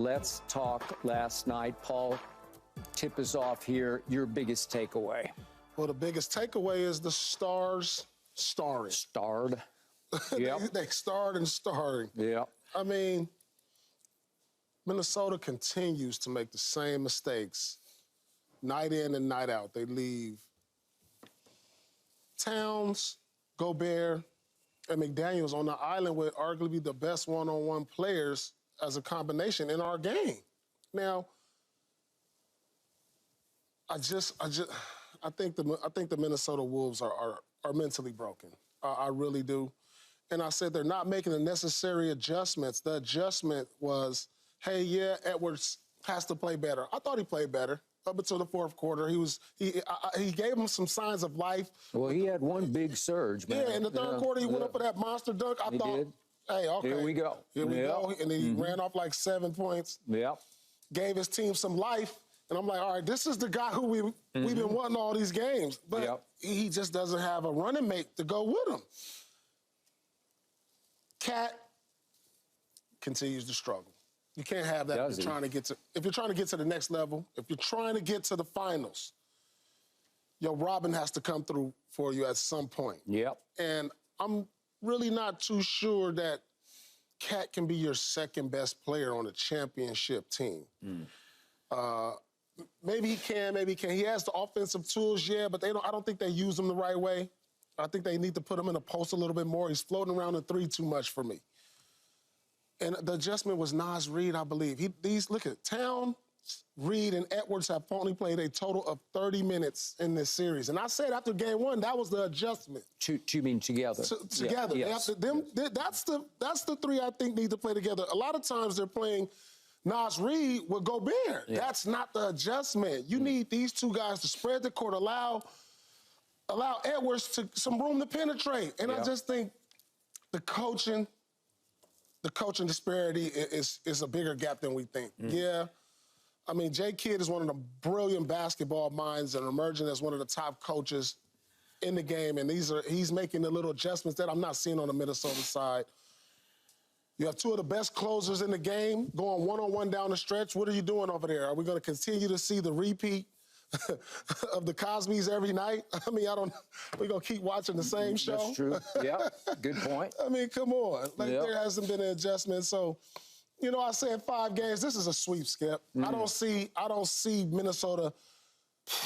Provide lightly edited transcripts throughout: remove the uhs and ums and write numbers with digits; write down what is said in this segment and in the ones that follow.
let's talk last night. Paul, tip us off here. Your biggest takeaway. Well, the biggest takeaway is the stars starring. Starred. Yep. They starred and starring. Yeah. I mean, Minnesota continues to make the same mistakes night in and night out. They leave Towns, Gobert, and McDaniels on the island with arguably the best one-on-one players as a combination in our game. Now, I think the Minnesota Wolves are mentally broken. I really do. And I said they're not making the necessary adjustments. The adjustment was, hey, yeah, Edwards has to play better. I thought he played better up until the fourth quarter. He gave him some signs of life. Well, he had one big surge, man. Yeah, in the third quarter, he went up for that monster dunk. I thought, did. Hey, okay. Here we go. Here we go. And then he ran off like 7 points. Yep. Gave his team some life. And I'm like, all right, this is the guy who we've been wanting all these games. But he just doesn't have a running mate to go with him. Cat continues to struggle. You can't have that if you're trying to get to the next level, if you're trying to get to the finals. Robin has to come through for you at some point. Yep. And I'm really not too sure that Cat can be your second best player on a championship team. Maybe he can, maybe he can't. He has the offensive tools, yeah, but I don't think they use him the right way. I think they need to put him in the post a little bit more. He's floating around the three too much for me. And the adjustment was Naz Reid, I believe. Look at Towns, Reid, and Edwards have only played a total of 30 minutes in this series. And I said after game one, that was the adjustment. You mean together? Together. Yeah, yes. That's the three I think need to play together. A lot of times they're playing Naz Reid with Gobert. Yeah. That's not the adjustment. You need these two guys to spread the court, allow Edwards some room to penetrate. And I just think the coaching disparity is a bigger gap than we think. Yeah. I mean, Jay Kidd is one of the brilliant basketball minds and emerging as one of the top coaches in the game. And he's making the little adjustments that I'm not seeing on the Minnesota side. You have two of the best closers in the game going one-on-one down the stretch. What are you doing over there? Are we going to continue to see the repeat of the Cosbys every night? I mean, we're going to keep watching the same show? That's true. Yeah, good point. I mean, come on. There hasn't been an adjustment. So, I said 5 games. This is a sweep, Skip. I don't see Minnesota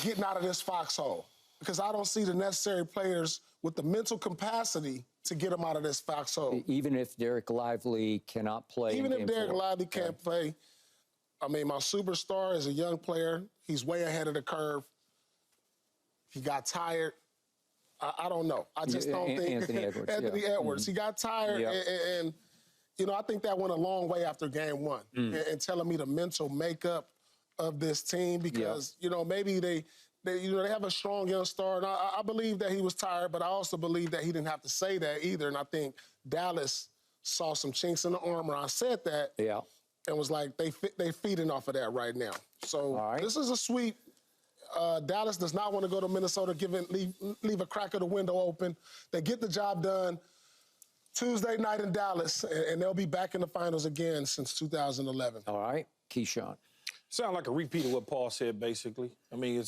getting out of this foxhole because I don't see the necessary players with the mental capacity to get them out of this foxhole. Even if Derek Lively cannot play. Even if Derek Lively can't play. I mean, my superstar is a young player. He's way ahead of the curve. He got tired. I don't know. I just don't think Anthony Edwards. Edwards. He got tired, and I think that went a long way after game one, and telling me the mental makeup of this team because maybe they have a strong young star, and I believe that he was tired, but I also believe that he didn't have to say that either. And I think Dallas saw some chinks in the armor. I said that. Yeah. And was like, they feeding off of that right now. So this is a sweep. Dallas does not want to go to Minnesota, leave a crack of the window open. They get the job done Tuesday night in Dallas, and they'll be back in the finals again since 2011. All right, Keyshawn. Sound like a repeat of what Paul said, basically. I mean,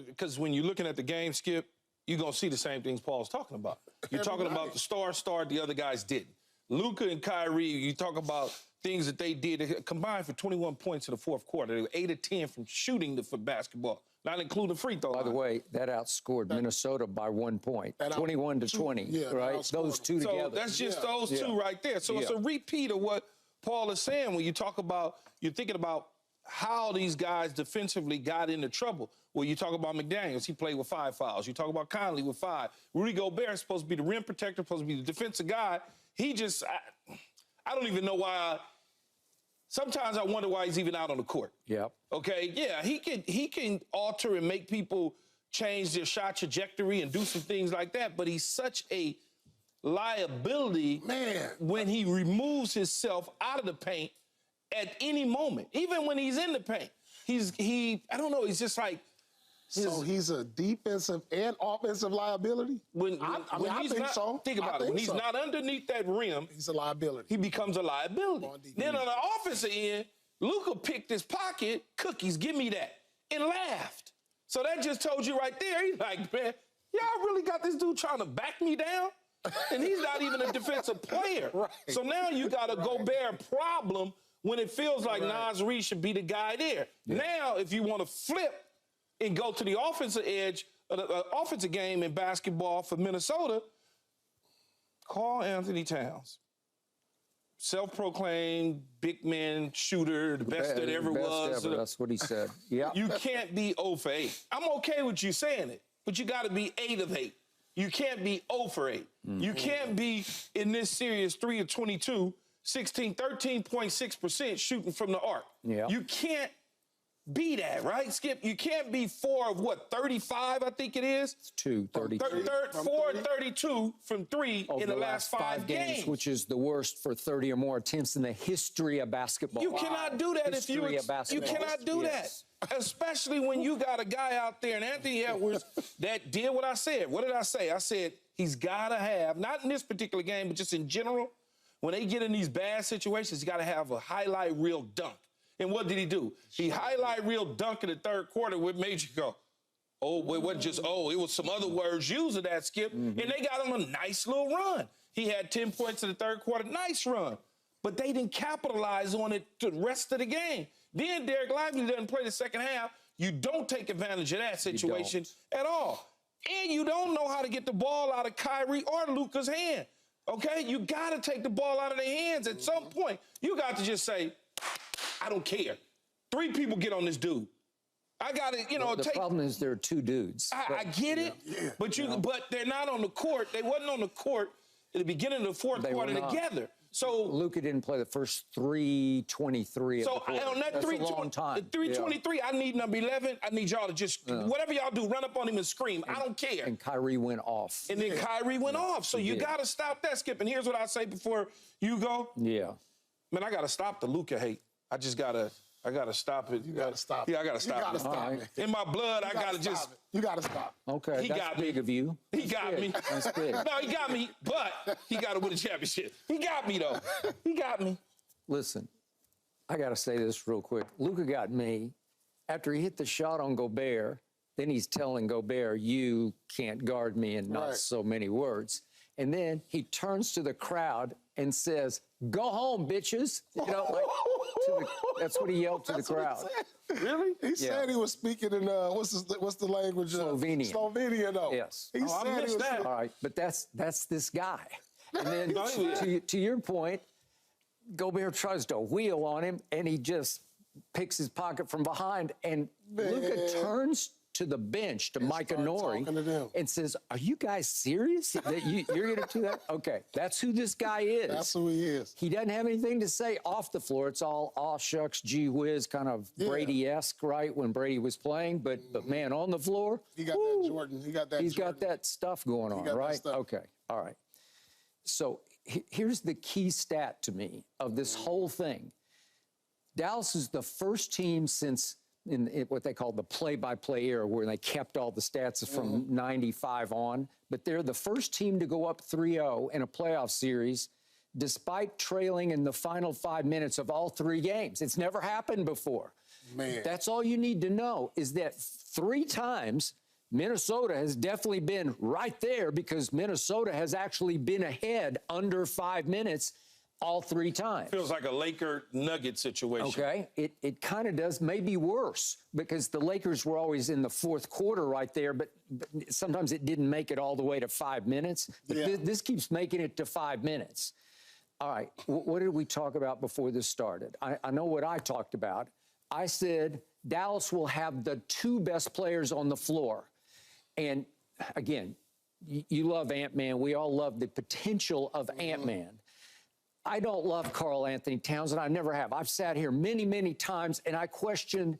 because when you're looking at the game, Skip, you're going to see the same things Paul's talking about. You're talking about the star, the other guys didn't. Luka and Kyrie, you talk about things that they did. They combined for 21 points in the fourth quarter. They were 8 of 10 from shooting for basketball, not including free throw line. By the way, that outscored Minnesota by 1 point, 21-20, right? Those two together. So that's just those two right there. So it's a repeat of what Paul is saying when you talk about, you're thinking about how these guys defensively got into trouble. Well, you talk about McDaniels, he played with 5 fouls. You talk about Conley with 5. Rudy Gobert is supposed to be the rim protector, supposed to be the defensive guy. He just, I don't even know why. Sometimes I wonder why he's even out on the court. Yep. Okay, yeah, he can alter and make people change their shot trajectory and do some things like that, but he's such a liability when he removes himself out of the paint at any moment, even when he's in the paint. I don't know, he's just like, so he's a defensive and offensive liability? I think so. Think about it. When he's not underneath that rim, he's a liability. He becomes a liability. Then on the offensive end, Luka picked his pocket, cookies, give me that, and laughed. So that just told you right there, he's like, man, y'all really got this dude trying to back me down? And he's not even a defensive player. Right. So now you got a Gobert problem when it feels like Nas Reed should be the guy there. Yeah. Now, if you want to flip and go to the offensive edge, the offensive game in basketball for Minnesota, Karl Anthony Towns. Self-proclaimed big man shooter, the best that ever was. Ever. That's what he said. Yeah. You can't be 0 for 8. I'm okay with you saying it, but you got to be 8 of 8. You can't be 0 for 8. Mm-hmm. You can't be in this series 3 of 22, 13.6% shooting from the arc. Yeah. You can't be that, right, Skip? You can't be 4 of what, 35, I think it is? It's 32. 4 of 32 from 3 in the last 5 games. Which is the worst for 30 or more attempts in the history of basketball. You cannot do that if you cannot do that. Especially when you got a guy out there, and Anthony Edwards, that did what I said. What did I say? I said he's got to have, not in this particular game, but just in general, when they get in these bad situations, he's got to have a highlight reel dunk. And what did he do? He highlight reel dunk in the third quarter, what made you go, oh, it wasn't just, oh, it was some other words used of that, Skip. Mm-hmm. And they got him a nice little run. He had 10 points in the third quarter, nice run. But they didn't capitalize on it the rest of the game. Then Derek Lively doesn't play the second half. You don't take advantage of that situation at all. And you don't know how to get the ball out of Kyrie or Luka's hand, okay? You got to take the ball out of their hands at some point. You got to just say, I don't care. 3 people get on this dude. I got to, the problem is there are 2 dudes. I get it, but they're not on the court. They wasn't on the court at the beginning of the fourth quarter together. So Luka didn't play the first 3:23. So on that 3:23, I need number 11. I need y'all to just whatever y'all do, run up on him and scream. I don't care. And Kyrie went off. And then Kyrie went off. So you got to stop that, Skip. And here's what I say before you go. Yeah. Man, I got to stop the Luka hate. I got to stop it. You got to stop it. Yeah, I got to stop it. You got to stop it. In my blood, I got to just. You got to stop it. Okay, he that's got big me. of you. He got me. That's big. No, he got me, but he got to win a championship. He got me, though. He got me. Listen, I got to say this real quick. Luka got me. After he hit the shot on Gobert, then he's telling Gobert, you can't guard me in not so many words. And then he turns to the crowd and says, go home, bitches. That's what he yelled to the crowd. Really? He said he was speaking in, what's the language? Slovenian. Slovenian, though. Yes. He said I missed that. All right, but that's this guy. And then to your point, Gobert tries to wheel on him, and he just picks his pocket from behind, and Luka turns to the bench to Micah Nori and says, are you guys serious that you're going to do that? Okay, that's who this guy is. That's who he is. He doesn't have anything to say off the floor. It's all aw shucks, gee whiz, kind of Brady-esque, right, when Brady was playing. But man, on the floor, he got that Jordan. He's got that stuff going on, right? Okay, all right. So here's the key stat to me of this whole thing. Dallas is the first team since in what they call the play-by-play era, where they kept all the stats from 95 on. But they're the first team to go up 3-0 in a playoff series, despite trailing in the final 5 minutes of all 3 games. It's never happened before. Man. That's all you need to know, is that 3 times Minnesota has definitely been right there, because Minnesota has actually been ahead under 5 minutes all 3 times. Feels like a Laker-Nugget situation. Okay, it kind of does, maybe worse, because the Lakers were always in the fourth quarter right there, but sometimes it didn't make it all the way to 5 minutes. But this keeps making it to 5 minutes. All right, what did we talk about before this started? I know what I talked about. I said Dallas will have the 2 best players on the floor. And again, you love Ant-Man. We all love the potential of Ant-Man. I don't love Karl Anthony Towns, and I never have. I've sat here many, many times, and I question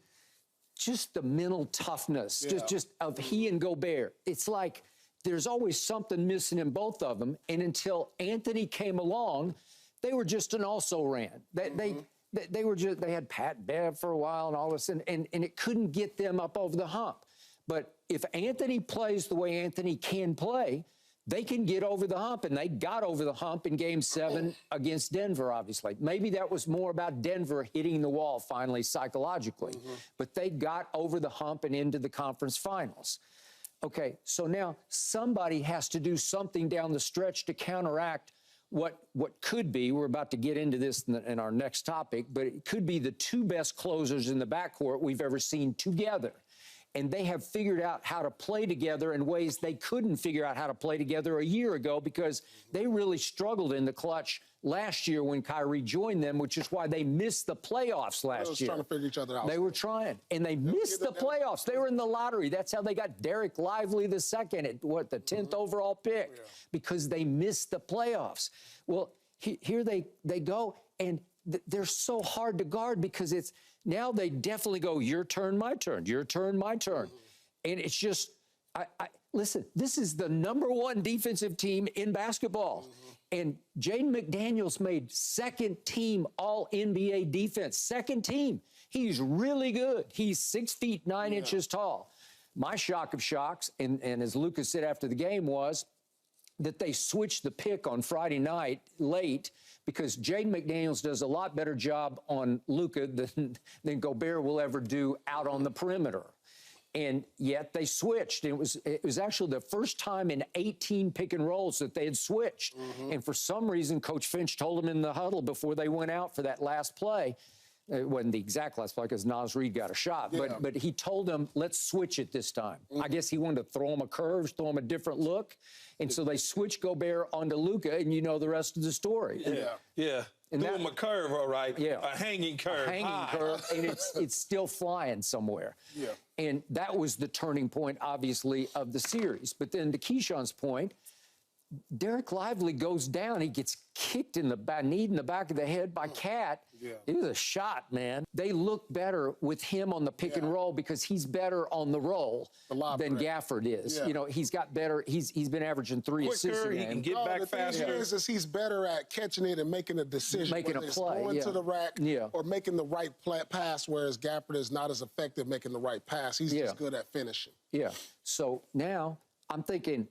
just the mental toughness, just of he and Gobert. It's like there's always something missing in both of them, and until Anthony came along, they were just an also-ran. They were just, they had Pat Bev for a while and all this, and it couldn't get them up over the hump. But if Anthony plays the way Anthony can play, they can get over the hump, and they got over the hump in Game 7 against Denver, obviously. Maybe that was more about Denver hitting the wall finally psychologically, but they got over the hump and into the conference finals. Okay, so now somebody has to do something down the stretch to counteract what could be, we're about to get into this in our next topic, but it could be the two best closers in the backcourt we've ever seen together. And they have figured out how to play together in ways they couldn't figure out how to play together a year ago, because they really struggled in the clutch last year when Kyrie joined them, which is why they missed the playoffs last year. They were trying to figure each other out. They were trying, and they missed the playoffs. They were in the lottery. That's how they got Derek Lively the second at, the 10th overall pick, because they missed the playoffs. Well, here they go, and they're so hard to guard, because it's now they definitely go, your turn, my turn, your turn, my turn. And it's just, listen, this is the #1 defensive team in basketball. And Jaden McDaniels made second team All-NBA defense, second team. He's really good. He's 6 feet 9 inches tall. My shock of shocks, and as Luka said after the game, was that they switched the pick on Friday night late, because Jaden McDaniels does a lot better job on Luka than Gobert will ever do out on the perimeter. And yet they switched. It was actually the first time in 18 pick and rolls that they had switched. And for some reason, Coach Finch told them in the huddle before they went out for that last play, it wasn't the exact last play because Naz Reid got a shot, but he told them, let's switch it this time. I guess he wanted to throw him a curve, throw him a different look. And so they switched Gobert onto Luka, and you know the rest of the story. Yeah. And threw him a curve, all right. Yeah. A hanging curve. A hanging curve, and it's still flying somewhere. Yeah. And that was the turning point, obviously, of the series. But then to Keyshawn's point, Derek Lively goes down. He gets kicked in the knee in the back of the head by Cat. It was a shot, man. They look better with him on the pick and roll, because he's better on the roll than Gafford is. You know, he's got better. He's been averaging 3 assists a game. He can get back faster. The thing is he's better at catching it and making a decision, making a play, going to the rack or making the right pass. Whereas Gafford is not as effective making the right pass. He's just good at finishing. So now I'm thinking,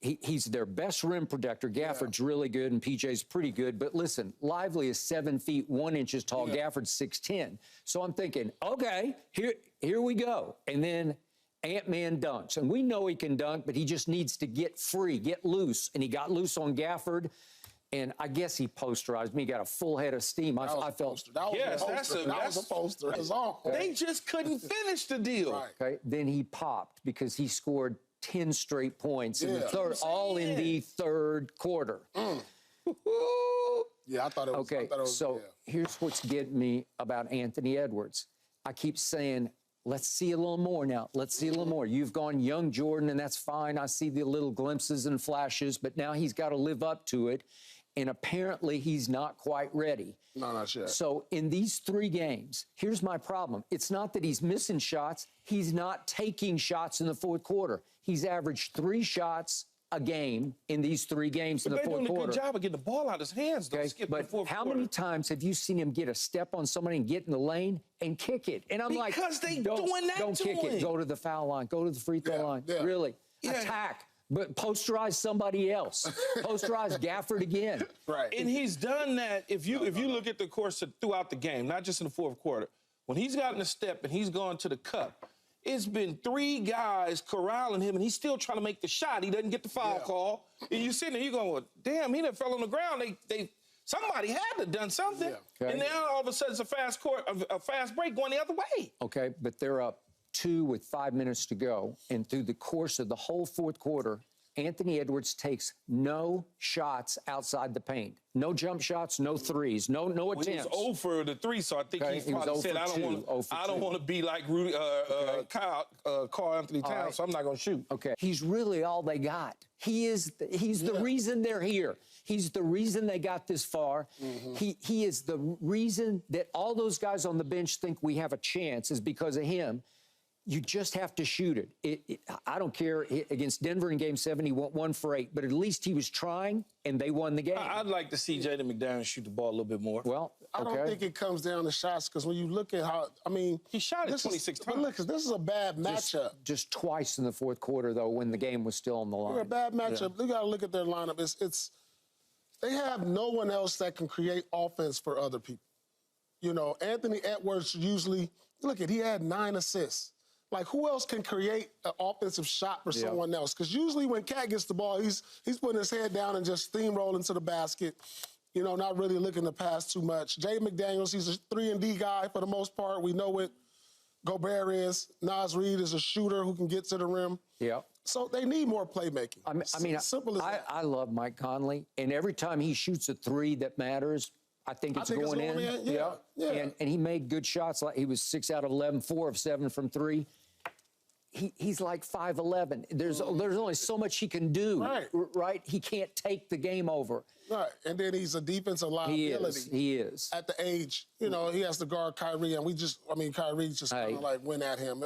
he's their best rim protector. Gafford's really good, and PJ's pretty good. But listen, Lively is 7 feet 1 inch tall. Gafford's 6'10". So I'm thinking, okay, here we go. And then Ant-Man dunks. And we know he can dunk, but he just needs to get free, get loose. And he got loose on Gafford. And I guess he posterized me. He got a full head of steam. I felt. That was a poster. That's all. They just couldn't finish the deal. Okay. Then he popped because he scored 10 straight points in the third, all in the third quarter. I thought it was. Okay, here's what's getting me about Anthony Edwards. I keep saying, let's see a little more now. Let's see a little more. You've gone young Jordan, and that's fine. I see the little glimpses and flashes, but now he's got to live up to it. And apparently he's not quite ready. No, not yet. So in these 3 games, here's my problem. It's not that he's missing shots. He's not taking shots in the fourth quarter. He's averaged 3 shots a game in these 3 games in the fourth quarter. They're doing a good job of getting the ball out of his hands, though. But how many times have you seen him get a step on somebody and get in the lane and kick it? And I'm like, because they doing that don't kick it. Go to the foul line. Go to the free throw line. Really. Attack. But posterize somebody else. Posterize Gafford again. And he's done that. If you look at the course throughout the game, not just in the fourth quarter, when he's gotten a step and he's gone to the cup, it's been 3 guys corralling him, and he's still trying to make the shot. He doesn't get the foul call. And you're sitting there, you're going, well, damn, he done fell on the ground. Somebody had to have done something. And now all of a sudden it's a fast break going the other way. Okay, but they're up 2 with 5 minutes to go, and through the course of the whole fourth quarter, Anthony Edwards takes no shots outside the paint. No jump shots, no threes, no attempts. He was 0 for the 3, so I think he probably said, I don't want to be like Carl Anthony Towns, so I'm not going to shoot. Okay, he's really all they got. He's the reason they're here. He's the reason they got this far. He is the reason that all those guys on the bench think we have a chance is because of him. You just have to shoot it. I don't care. Against Denver in Game 7, he went 1 for 8, but at least he was trying, and they won the game. I'd like to see Jaden McDaniels shoot the ball a little bit more. Well, I don't think it comes down to shots, because when you look at how, I mean, he shot it 26 times. But look, this is a bad matchup. Just twice in the fourth quarter, though, when the game was still on the line. It's a bad matchup. You got to look at their lineup. They have no one else that can create offense for other people. You know, Anthony Edwards usually, he had 9 assists. Like, who else can create an offensive shot for someone else? Because usually when Cat gets the ball, he's putting his head down and just steamrolling to the basket, you know, not really looking to pass too much. Jay McDaniels, he's a 3-and-D guy for the most part. We know what Gobert is. Naz Reid is a shooter who can get to the rim. Yeah. So they need more playmaking. I mean, simple as that. I love Mike Conley, and every time he shoots a 3 that matters, I think it's going in. Yeah. And he made good shots. Like he was 6 out of 11, 4 of 7 from 3. He's like 5'11". There's only so much he can do. Right? He can't take the game over. Right. And then he's a defensive liability. He is. At the age, you know, he has to guard Kyrie, and Kyrie just kind of like went at him.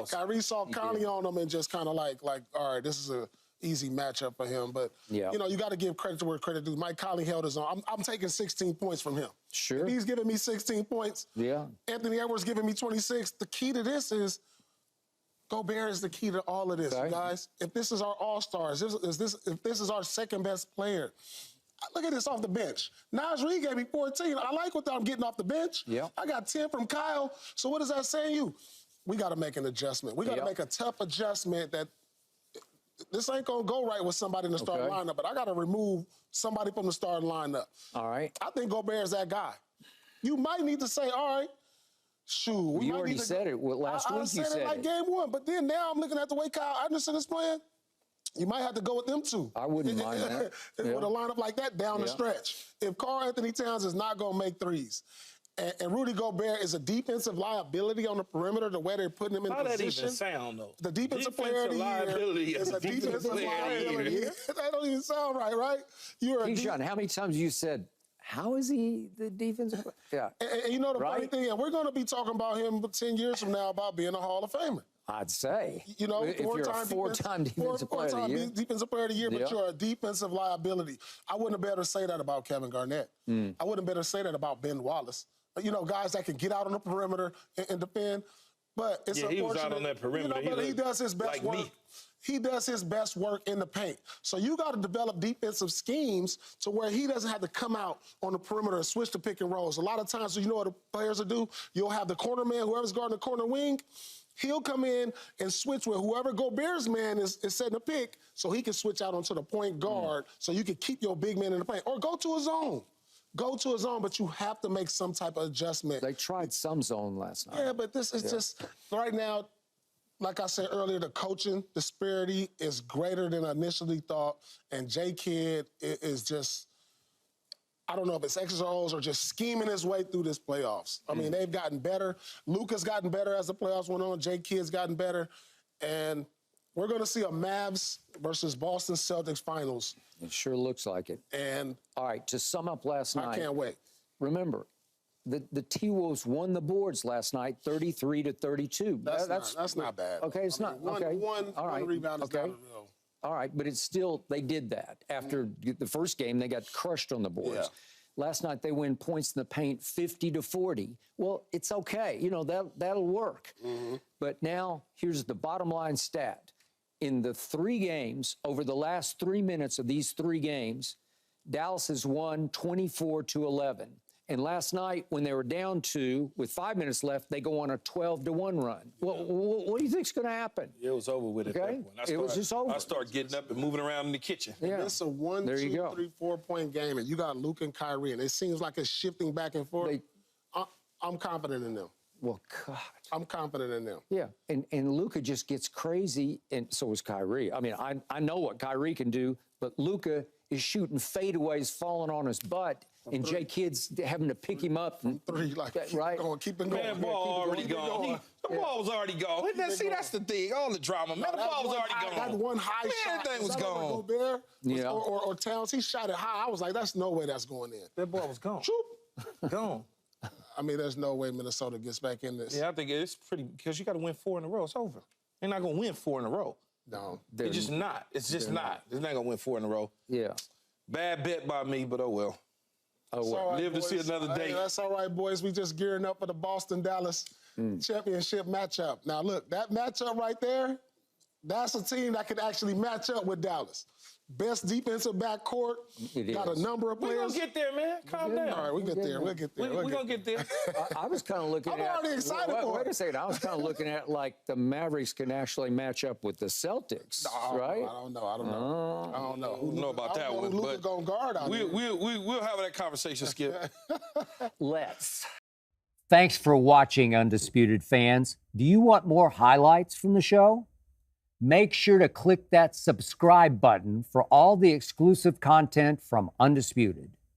Kyrie saw Conley on him and just kind of like, all right, this is a easy matchup for him. But, you know, you got to give credit to where credit due. Mike Conley held his own. I'm taking 16 points from him. Sure. If he's giving me 16 points, Anthony Edwards giving me 26, the key to this is Gobert is the key to all of this, guys. If this is our all-stars, if this is our second-best player, look at this off the bench. Naz Reid gave me 14. I like what I'm getting off the bench. I got 10 from Kyle. So what does that say to you? We got to make an adjustment. We got to make a tough adjustment that this ain't going to go right with somebody in the starting lineup, but I got to remove somebody from the starting lineup. All right. I think Gobert is that guy. You might need to say, all right, shoot. You already said it. Last week you said it. I said it like game 1, but then now I'm looking at the way Kyle Anderson is playing. You might have to go with them two. I wouldn't mind that. With a lineup like that down the stretch. If Karl Anthony Towns is not going to make threes, and Rudy Gobert is a defensive liability on the perimeter, the way they're putting him in position. How that even sound, though? The defensive player of the year is a defensive liability. That don't even sound right? Keyshawn, how many times you said, how is he the defensive player? And you know the funny thing, and we're going to be talking about him 10 years from now about being a Hall of Famer. I'd say. You know, if you're a four-time defensive player of the year. Defensive player of the year, but you're a defensive liability. I wouldn't have better say that about Kevin Garnett. I wouldn't better say that about Ben Wallace. You know, guys that can get out on the perimeter and defend. But it's unfortunate. He was out on that perimeter. You know, but he does his best work. He does his best work in the paint. So you got to develop defensive schemes to where he doesn't have to come out on the perimeter and switch to pick and rolls. A lot of times, you know what the players will do? You'll have the corner man, whoever's guarding the corner wing, he'll come in and switch with whoever Gobert's man is setting a pick so he can switch out onto the point guard so you can keep your big man in the paint. Or go to a zone. Go to a zone, but you have to make some type of adjustment. They tried some zone last night. Yeah, but this is just, right now, like I said earlier, the coaching disparity is greater than I initially thought, and J-Kidd is just, I don't know if it's X's or O's or just scheming his way through this playoffs. I mean, they've gotten better. Luka's gotten better as the playoffs went on. J-Kidd's gotten better. And we're going to see a Mavs versus Boston Celtics finals. It sure looks like it. And all right, to sum up last night. I can't wait. Remember, the T-Wolves won the boards last night, 33-32. That's not bad. Okay, it's not. One rebound is not a real. All right, but it's still, they did that. After the first game, they got crushed on the boards. Last night, they win points in the paint 50-40. Well, it's okay. You know, that'll work. But now, here's the bottom line stat. In the 3 games, over the last 3 minutes of these 3 games, Dallas has won 24-11. And last night, when they were down 2, with 5 minutes left, they go on a 12-1 run. Well, what do you think's going to happen? It was over with at that point. It was just over. I start getting up and moving around in the kitchen. Yeah. It's a 1, 2, 3, 4-point game, and you got Luka and Kyrie, and it seems like it's shifting back and forth. I'm confident in them. Well, God. I'm confident in them. Yeah, and Luka just gets crazy, and so is Kyrie. I mean, I know what Kyrie can do, but Luka is shooting fadeaways, falling on his butt, and J-Kidd's having to pick him up. And, 3, keep it going. Man, ball already gone. The ball was already gone. See, that's the thing. All the drama. Man, the ball was already gone. That one high shot. Everything was gone. Gobert or Towns, he shot it high. I was like, that's no way that's going in. That ball was gone. Shoot. Gone. I mean, there's no way Minnesota gets back in this. Yeah, I think it's pretty, because you got to win 4 in a row. It's over. They're not going to win 4 in a row. No. It's just not. It's just not. They're not going to win 4 in a row. Yeah. Bad bet by me, but oh well. Oh, well. Live to see another day. Hey, that's all right, boys. We just gearing up for the Boston-Dallas championship matchup. Now, look, that matchup right there, that's a team that can actually match up with Dallas. Best defensive backcourt. Got a number of players. We're going to get there, man. Calm down. All right, we'll get there. We'll get there. We're going to get there. I was kind of looking I'm at. already excited for Wait it. a second. I was kind of looking at like the Mavericks can actually match up with the Celtics, right? I don't know. I don't know. I don't know about that one. Luka But going guard out there. we'll have that conversation, Skip. Let's. Thanks for watching, Undisputed fans. Do you want more highlights from the show? Make sure to click that subscribe button for all the exclusive content from Undisputed.